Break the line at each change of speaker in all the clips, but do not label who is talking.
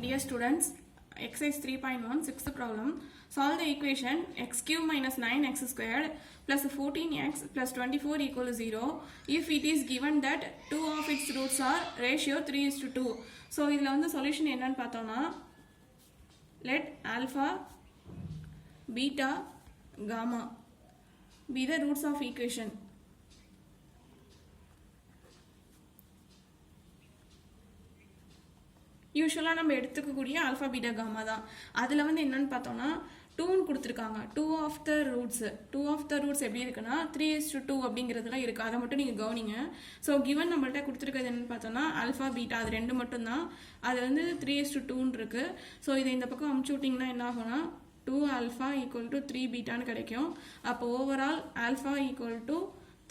Dear students, exercise 3.1 sixth problem. Solve the equation x cube minus 9x squared plus 14x plus 24 equal to 0 if it is given that two of its roots are ratio 3:2. So இதில் வந்து solution என்னன்னு பார்த்தோம்னா let alpha, beta, gamma be the roots of equation. யூஸ்வலாக நம்ம எடுத்துக்கக்கூடிய alpha beta gamma தான். அதில் வந்து என்னன்னு பார்த்தோம்னா 2ன்னு கொடுத்துருக்காங்க. டூ ஆஃப் த ரூட்ஸ் எப்படி இருக்குன்னா 3:2 அப்படிங்கிறதுலாம் இருக்குது. அதை மட்டும் நீங்கள் கவனிங்க. ஸோ கிவன் நம்மள்ட்ட கொடுத்துருக்கிறது என்னன்னு பார்த்தோம்னா ஆல்ஃபா பீட்டா அது ரெண்டு மட்டும் தான். அது வந்து 3:2ன்னு இருக்குது. ஸோ இதை இந்த பக்கம் அமுச்சு விட்டிங்கன்னா என்ன ஆகும்னா 2 alpha equal to 3 பீட்டான்னு கிடைக்கும். அப்போ overall alpha equal to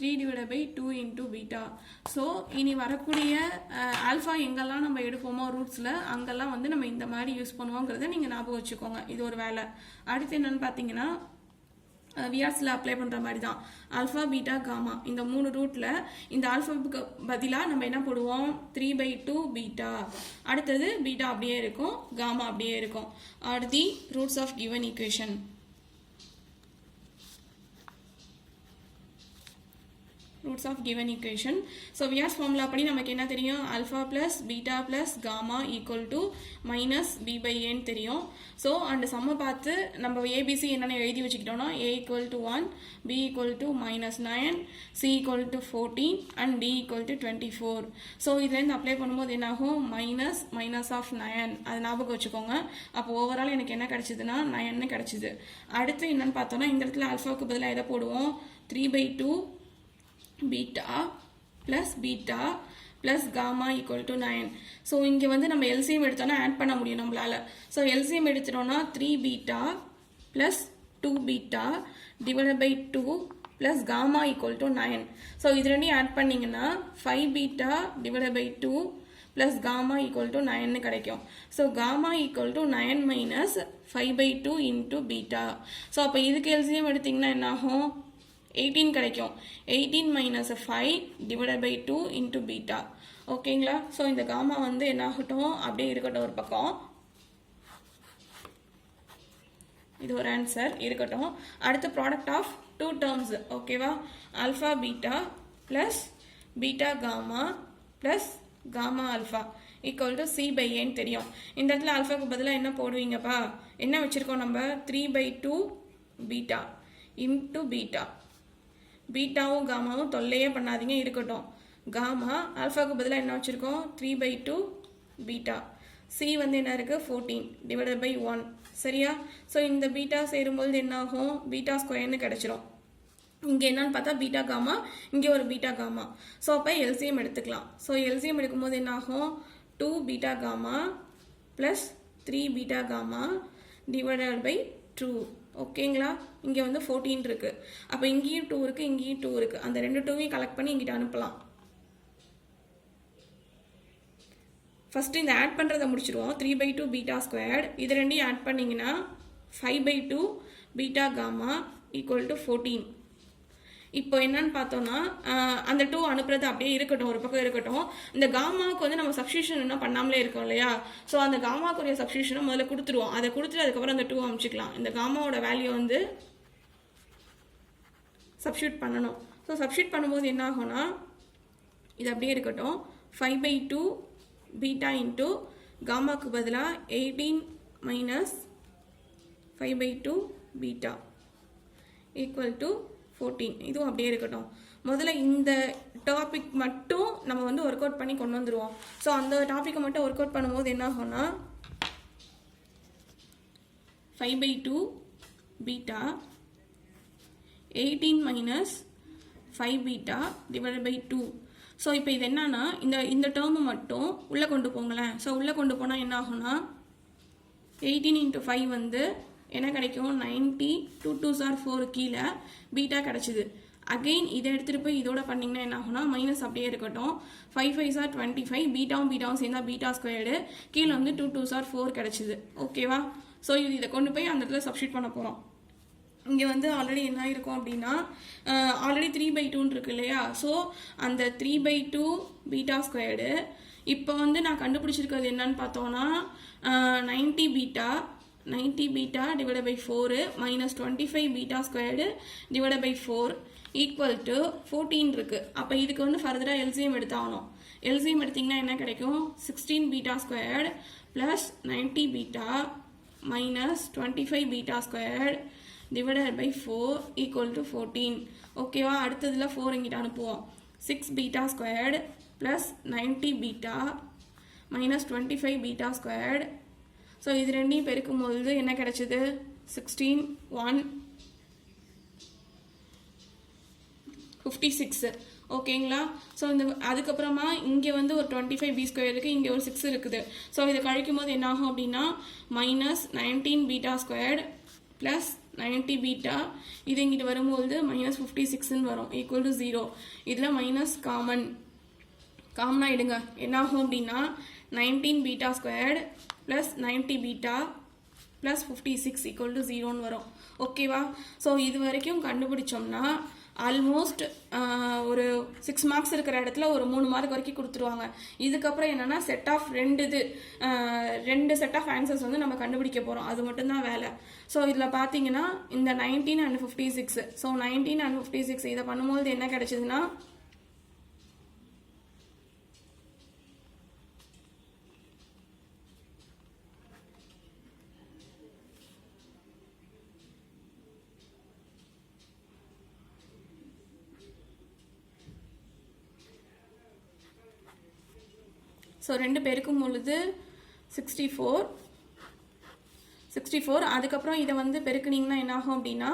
3 divided by 2 into beta. So இனி வரக்கூடிய ஆல்ஃபா எங்கெல்லாம் நம்ம எடுப்போமோ ரூட்ஸில் அங்கெல்லாம் வந்து நம்ம இந்த மாதிரி யூஸ் பண்ணுவோங்கிறத நீங்கள் ஞாபகம் வச்சுக்கோங்க. இது ஒரு வேலை. அடுத்து என்னென்னு பார்த்தீங்கன்னா விஆர்ஸில் அப்ளை பண்ணுற மாதிரி தான் ஆல்ஃபா பீட்டா காமா இந்த 3 ரூட்டில் இந்த ஆல்ஃபாவுக்கு பதிலாக நம்ம என்ன போடுவோம் 3/2 பீட்டா. அடுத்தது பீட்டா அப்படியே இருக்கும், காமா அப்படியே இருக்கும். Are the roots of given equation. Roots of given equation. So Vias formula படி நமக்கு என்ன தெரியும் alpha plus beta plus gamma equal to minus b by n தெரியும். So and சம்ம பார்த்து நம்ம ABC என்னென்ன எழுதி வச்சுக்கிட்டோம்னா a equal to 1, b equal to minus 9, c equal to 14 and d equal to 24. So இதுலேருந்து அப்ளை பண்ணும்போது என்னாகும் minus of 9 அது ஞாபகம் வச்சுக்கோங்க. அப்போ ஓவரால் எனக்கு என்ன கிடைச்சதுன்னா 9 கிடைச்சிது. அடுத்து என்னன்னு பார்த்தோம்னா இந்த இடத்துல ஆல்ஃபாவுக்கு பதிலாக எதை போடுவோம் 3/2 beta plus gamma equal to 9. So இங்கே வந்து நம்ம LCM எடுத்தோன்னா ஆட் பண்ண முடியும் நம்மளால. ஸோ LCM எடுத்துட்டோம்னா 3 beta plus 2 beta divided by 2 plus gamma equal to 9. So இது ரெண்டையும் ஆட் பண்ணிங்கன்னா 5 beta divided by 2 plus gamma equal to 9 கிடைக்கும். So gamma equal to 9 minus 5/2 into beta. So அப்போ இதுக்கு LCM எடுத்திங்கன்னா என்ன ஆகும் 18 கிடைக்கும். 18 minus 5 divided by 2 into beta. ஓகேங்களா. ஸோ இந்த காமா வந்து என்ன ஆகட்டும் அப்படியே இருக்கட்டும் ஒரு பக்கம். இது ஒரு ஆன்சர் இருக்கட்டும். அடுத்து ப்ராடக்ட் ஆஃப் 2 டேர்ம்ஸ் ஓகேவா. Alpha beta plus beta gamma plus gamma alpha equal to c/n தெரியும். இந்த இடத்துல ஆல்ஃபாவுக்கு பதிலாக என்ன போடுவீங்கப்பா என்ன வச்சுருக்கோம் நம்ம 3/2 பீட்டா இன்ட்டு பீட்டா. பீட்டாவும் காமாவும் தொல்லையே பண்ணாதீங்க இருக்கட்டும். காமா ஆல்ஃபாவுக்கு பதிலாக என்ன வச்சுருக்கோம் 3/2 பீட்டா. சி வந்து என்ன இருக்குது 14 divided by 1 சரியா. ஸோ இந்த பீட்டா சேரும்போது என்ன ஆகும் பீட்டா ஸ்கொயர்னு கிடச்சிரும். இங்கே என்னன்னு பார்த்தா பீட்டா காமா, இங்கே ஒரு பீட்டா காமா. ஸோ அப்போ எல்சிஎம் எடுத்துக்கலாம். ஸோ எல்சிஎம் எடுக்கும்போது என்ன ஆகும் 2 beta gamma plus 3 beta gamma divided by 2. ஓகேங்களா. இங்கே வந்து 14 இருக்குது. அப்போ இங்கேயும் 2 இருக்குது, இங்கேயும் 2 இருக்குது. அந்த ரெண்டு 2வையும் கலெக்ட் பண்ணி இங்கிட்ட அனுப்பலாம். ஃபஸ்ட்டு இந்த ஆட் பண்ணுறதை முடிச்சிடுவோம். 3/2 பீட்டா ஸ்கொயர்ட் இது ரெண்டையும் ஆட் பண்ணிங்கன்னா 5/2 பீட்டா காமா ஈக்குவல் டு 14. இப்போ என்னன்னு பார்த்தோம்னா அந்த 2 அனுப்புறது அப்படியே இருக்கட்டும் ஒரு பக்கம் இருக்கட்டும். இந்த காமாவுக்கு வந்து நம்ம சப்ஸ்டியூஷன் இன்னும் பண்ணாமலே இருக்கோம் இல்லையா. ஸோ அந்த காமாவுக்குரிய சப்ஸ்டியூஷனை முதல்ல கொடுத்துருவோம். அதை கொடுத்துட்டு அதுக்கப்புறம் அந்த 2 அனுப்பிச்சிக்கலாம். இந்த காமாவோட வேல்யூ வந்து சப்ஸ்டியூட் பண்ணணும். ஸோ சப்ஸ்டியூட் பண்ணும்போது என்ன ஆகும்னா இது அப்படியே இருக்கட்டும் 5/2 பீட்டா இன்ட்டு காமாவுக்கு பதிலாக 18 மைனஸ் 5/2 பீட்டா ஈக்குவல் டு 14. இதுவும் அப்படியே இருக்கட்டும். முதல்ல இந்த டாபிக் மட்டும் நம்ம வந்து ஒர்க் அவுட் பண்ணி கொண்டு வந்துடுவோம். ஸோ அந்த டாப்பிக்கை மட்டும் ஒர்க் அவுட் பண்ணும்போது என்ன ஆகும்னா 5/2 beta 18 minus 5 beta divided by 2. So இப்போ இது என்னன்னா இந்த டேர்மை மட்டும் உள்ளே கொண்டு போங்களேன். ஸோ உள்ளே கொண்டு போனால் என்ன ஆகும்னா 18 into 5 வந்து என்ன கிடைக்கும் 90, 2 2s are 4 கீழே பீட்டா கிடச்சிது. அகெயின் இதை எடுத்துகிட்டு போய் இதோட பண்ணிங்கன்னா என்ன ஆகும்னா மைனஸ் அப்படியே இருக்கட்டும் 5 5s are 25 பீட்டாவும் சேர்ந்தா பீட்டா ஸ்கொயர்டு கீழே வந்து 2 2s are 4 கிடச்சிது. ஓகேவா. ஸோ இதை கொண்டு போய் அந்த இடத்துல சப்ஸ்டியூட் பண்ண போகிறோம். இங்கே வந்து ஆல்ரெடி என்ன இருக்கும் அப்படின்னா ஆல்ரெடி 3/2 இருக்கு இல்லையா. ஸோ அந்த 3/2 பீட்டா ஸ்கொயர்டு இப்போ வந்து நான் கண்டுபிடிச்சிருக்கிறது என்னன்னு பார்த்தோன்னா 90 beta divided by 4 minus 25 beta squared divided by 4 equal to 14 இருக்கு. அப்போ இதுக்கு வந்து ஃபர்தராக எல்சிஎம் எடுத்தாகணும். எல்சிஎம் எடுத்திங்கன்னா என்ன கிடைக்கும்? 16 beta squared plus 90 beta minus 25 beta squared divided by 4 equal to 14. ஓகேவா? அடுத்ததில் 4 இங்கிட்ட அனுப்புவோம். 6 beta squared plus 90 beta minus 25 beta squared. So இது ரெண்டையும் பெருக்கும்போது என்ன கிடைச்சது? 16 1 56. ஓகேங்களா? ஸோ இந்த அதுக்கப்புறமா இங்கே வந்து ஒரு 25 பி ஸ்கொயர் இருக்குது, இங்கே ஒரு 6 இருக்குது. ஸோ இதை கழிக்கும் போது என்ன ஆகும் அப்படின்னா minus 19 beta squared plus 90 beta, இது இங்கிட்டு வரும்போது மைனஸ் 56ன்னு வரும், ஈக்குவல் டு 0. இதில் மைனஸ் காமனாக எடுங்க. என்ன ஆகும் அப்படின்னா 19 beta squared plus 90 beta plus 56 equal to 0ன்னு வரும். ஓகேவா? ஸோ இது வரைக்கும் கண்டுபிடிச்சோம்னா ஆல்மோஸ்ட் ஒரு 6 மார்க்ஸ் இருக்கிற இடத்துல ஒரு 3 மார்க் வரைக்கும் கொடுத்துருவாங்க. இதுக்கப்புறம் என்னென்னா ரெண்டு செட் ஆஃப் ஆன்சர்ஸ் வந்து நம்ம கண்டுபிடிக்க போகிறோம். அது மட்டும்தான் வேலை. ஸோ இதில் பார்த்தீங்கன்னா இந்த 19 and 56. ஸோ 19 and 56 இதை பண்ணும்போது என்ன கிடைச்சதுன்னா ஸோ ரெண்டு பேருக்கும் பொழுது 64. அதுக்கப்புறம் இதை வந்து பெருக்குனிங்கன்னா என்ன ஆகும் அப்படின்னா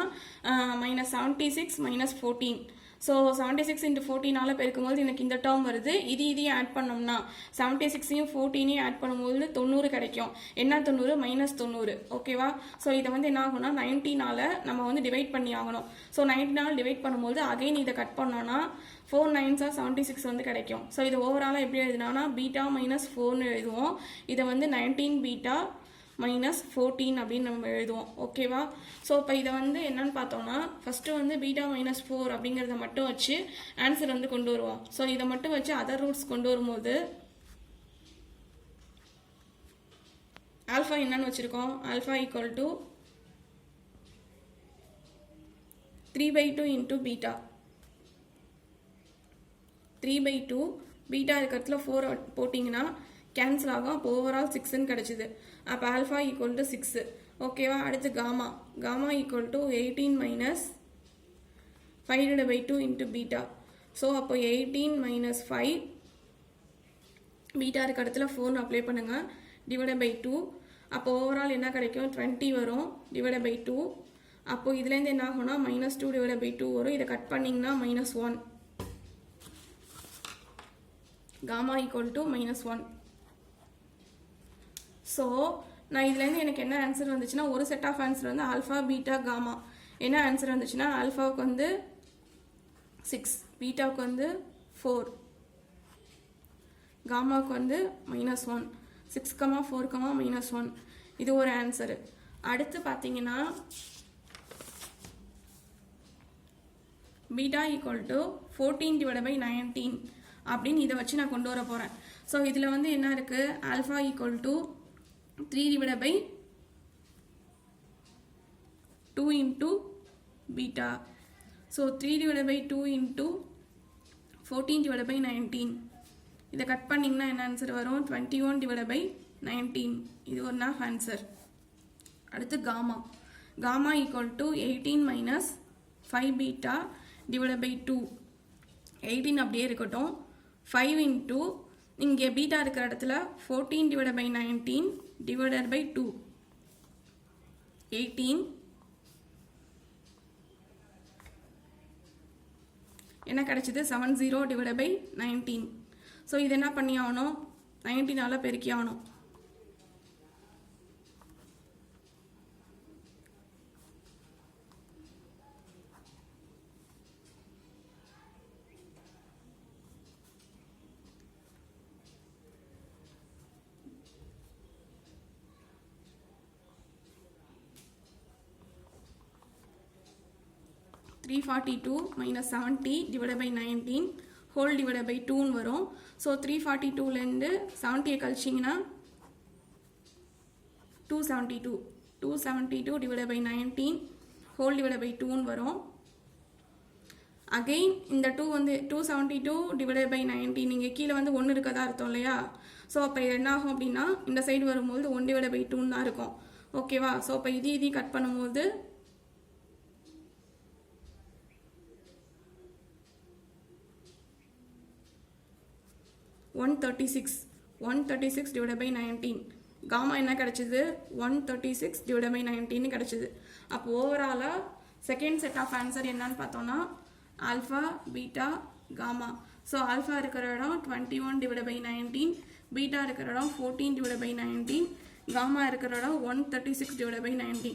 மைனஸ் 76 மைனஸ் 14. ஸோ 76 into 14 பெருக்கும்போது எனக்கு இந்த டேர்ம் வருது. இதையும் ஆட் பண்ணோம்னா 76ஐயும் 14ஐயும் ஆட் பண்ணும்போது 90 கிடைக்கும். என்ன 90? மைனஸ் 90. ஓகேவா? ஸோ இதை வந்து என்ன ஆகும்னா 90 நம்ம வந்து டிவைட் பண்ணி ஆகணும். ஸோ 90 டிவைட் பண்ணும்போது அகைன் இதை கட் பண்ணோன்னா 4 9s 76 வந்து கிடைக்கும். ஸோ இது ஓவராலாக எப்படி எழுதுனா பீட்டா மைனஸ் 4ன்னு எழுதுவோம். இதை வந்து 19 பீட்டா மைனஸ் 14 அப்படின்னு நம்ம எழுதுவோம். ஓகேவா? ஸோ இப்போ இதை வந்து என்னன்னு பார்த்தோம்னா ஃபஸ்ட்டு வந்து பீட்டா மைனஸ் 4 அப்படிங்கிறத மட்டும் வச்சு ஆன்சர் வந்து கொண்டு வருவோம். ஸோ இதை மட்டும் வச்சு அதர் ரூட்ஸ் கொண்டு வரும்போது ஆல்ஃபா என்னன்னு வச்சுருக்கோம்? Alpha equal to 3/2 into beta. 3/2 beta இருக்கிறதுல 4 போட்டிங்கன்னா கேன்சல் ஆகும். அப்போ ஓவரால் 6ன்னு கிடச்சிது. அப்போ ஆல்ஃபா ஈக்குவல் டு 6. ஓகேவா? அடுத்து gamma equal to 18 minus 5/2 into beta. So அப்போ 18 மைனஸ் 5 பீட்டா இருக்க இடத்துல 4 அப்ளை பண்ணுங்கள், டிவைடட் பை 2. அப்போ ஓவரால் என்ன கிடைக்கும்? 20 வரும், டிவைடட் பை 2. அப்போ இதுலேருந்து என்ன ஆகும்னா மைனஸ் 2 டிவைடட் பை 2 வரும். இதை கட் பண்ணிங்கன்னா minus 1. Gamma equal to minus 1. So நான் இதுலேருந்து எனக்கு என்ன ஆன்சர் வந்துச்சுன்னா ஒரு செட் ஆஃப் ஆன்சர் வந்து ஆல்ஃபா பீட்டா காமா. என்ன ஆன்சர் வந்துச்சுன்னா ஆல்ஃபாவுக்கு வந்து 6, பீட்டாவுக்கு வந்து 4, காமாவுக்கு வந்து மைனஸ் 1. 6, 4, மைனஸ் 1. இது ஒரு ஆன்சரு. அடுத்து பார்த்தீங்கன்னா beta equal to 14 divided by 19 அப்படின்னு இதை வச்சு நான் கொண்டு வர போகிறேன். ஸோ இதில் வந்து என்ன இருக்குது? Alpha equal to 3 divided by 2 into beta. So 3 divided by 2 into 14 divided by 19. இதை கட் பண்ணிங்கன்னா என்ன ஆன்சர் வரும்? 21 divided by 19. இது ஒரு நாஃப் ஆன்சர். அடுத்து gamma equal to 18 minus 5 beta divided by 2. 18 அப்படியே இருக்கட்டும். 5 இன்ட்டு இங்கே பீட்டா இருக்கிற இடத்துல 14 டிவைடட் பை 19 divided by 2. 18 என்ன கிடைச்சது? 70 divided by 19. ஸோ இது என்ன பண்ணி ஆகணும்? 19 பெருக்கி ஆகணும். (342 minus 70 divided by 19) whole divide by 2ன்னு வரும். ஸோ 342லேருந்து 70 கழிச்சிங்கன்னா 272 divide by 19 whole divide by 2ன்னு வரும். அகெயின் இந்த 2 வந்து 272 டிவைட் பை 19 இங்கே கீழே வந்து 1 இருக்கதா அர்த்தம் இல்லையா? ஸோ அப்போ என்ன ஆகும் அப்படின்னா இந்த சைடு வரும்போது 1 டிவைட் பை 2 தான் இருக்கும். ஓகேவா? ஸோ அப்போ இது கட் பண்ணும்போது 136 டிவைட் பை 19 காமா என்ன கிடைச்சிது? 136 டிவைட் பை 19 கிடைச்சிது. அப்போ ஓவராலாக செகண்ட் செட் ஆஃப் ஆன்சர் என்னன்னு பார்த்தோம்னா alpha beta gamma. So alpha இருக்கிற இடம் 21 டிவைட் பை 19, பீட்டா இருக்கிற இடம் 14 டிவைட் பை 19, காமா இருக்கிற இடம் 136 டிவைட் பை 19.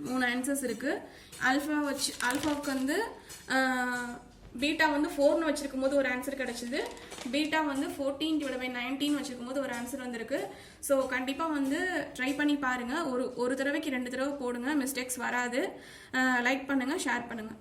3 ஆன்சர்ஸ் இருக்குது. ஆல்ஃபாவுக்கு வந்து பீட்டா வந்து 4ன்னு வச்சிருக்கும் போது ஒரு ஆன்சர் கிடைச்சிது. பீட்டா வந்து 14 டிவைட் பை 19 வச்சிருக்கும் போது ஒரு ஆன்சர் வந்திருக்கு. ஸோ கண்டிப்பாக வந்து ட்ரை பண்ணி பாருங்கள். ஒரு தடவைக்கு 2 தடவை போடுங்க, மிஸ்டேக்ஸ் வராது. லைக் பண்ணுங்கள், ஷேர் பண்ணுங்கள்.